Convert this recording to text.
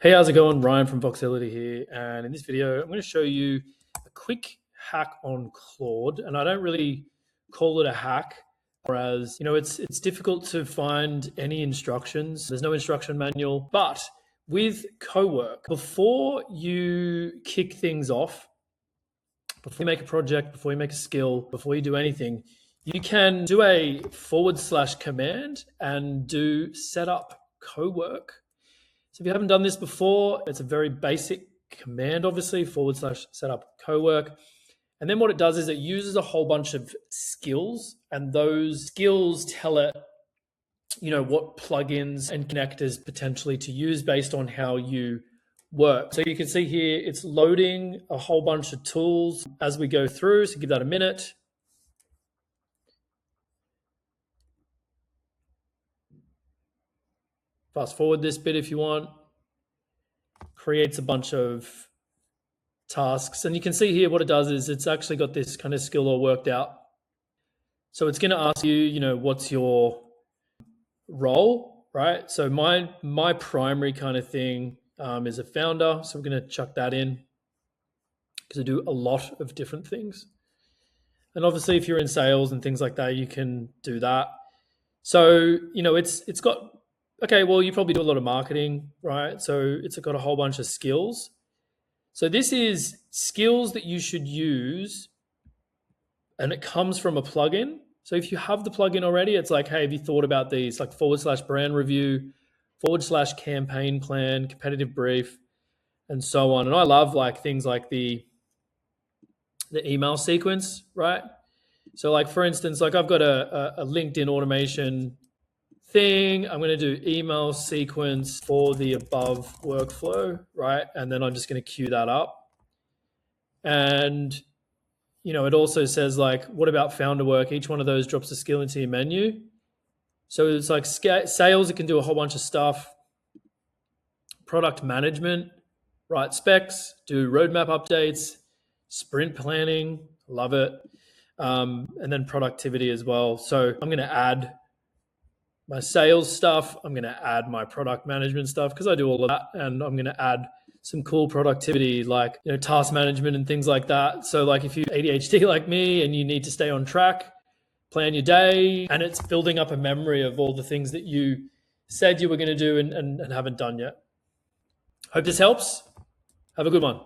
Hey, how's it going? Ryan from Voxility here. And in this video, I'm going to show you a quick hack on Claude. And I don't really call it a hack, whereas, it's difficult to find any instructions. There's no instruction manual. But with CoWork, before you kick things off, before you make a project, before you make a skill, before you do anything, you can do a / command and do setup CoWork. So if you haven't done this before, it's a very basic command, obviously, / setup CoWork. And then what it does is it uses a whole bunch of skills, and those skills tell it, what plugins and connectors potentially to use based on how you work. So you can see here, it's loading a whole bunch of tools as we go through. So give that a minute. Fast forward this bit if you want. Creates a bunch of tasks. And you can see here what it does is it's actually got this kind of skill all worked out. So it's going to ask you, what's your role, right? So my primary kind of thing is a founder. So we're going to chuck that in because I do a lot of different things. And obviously if you're in sales and things like that, you can do that. So, it's got, okay, well, you probably do a lot of marketing, right? So it's got a whole bunch of skills. So this is skills that you should use, and it comes from a plugin. So if you have the plugin already, it's like, hey, have you thought about these? Like / brand review, / campaign plan, competitive brief, and so on. And I love like things like the email sequence, right? So like, for instance, like I've got a LinkedIn automation thing. I'm going to do email sequence for the above workflow, right? And then I'm just going to queue that up. And, it also says like, what about founder work? Each one of those drops a skill into your menu. So it's like sales, it can do a whole bunch of stuff. Product management, write specs, do roadmap updates, sprint planning, love it. And then productivity as well. So I'm going to add my sales stuff. I'm going to add my product management stuff because I do all of that. And I'm going to add some cool productivity like, task management and things like that. So like if you ADHD like me and you need to stay on track, plan your day, and it's building up a memory of all the things that you said you were going to do and haven't done yet. Hope this helps. Have a good one.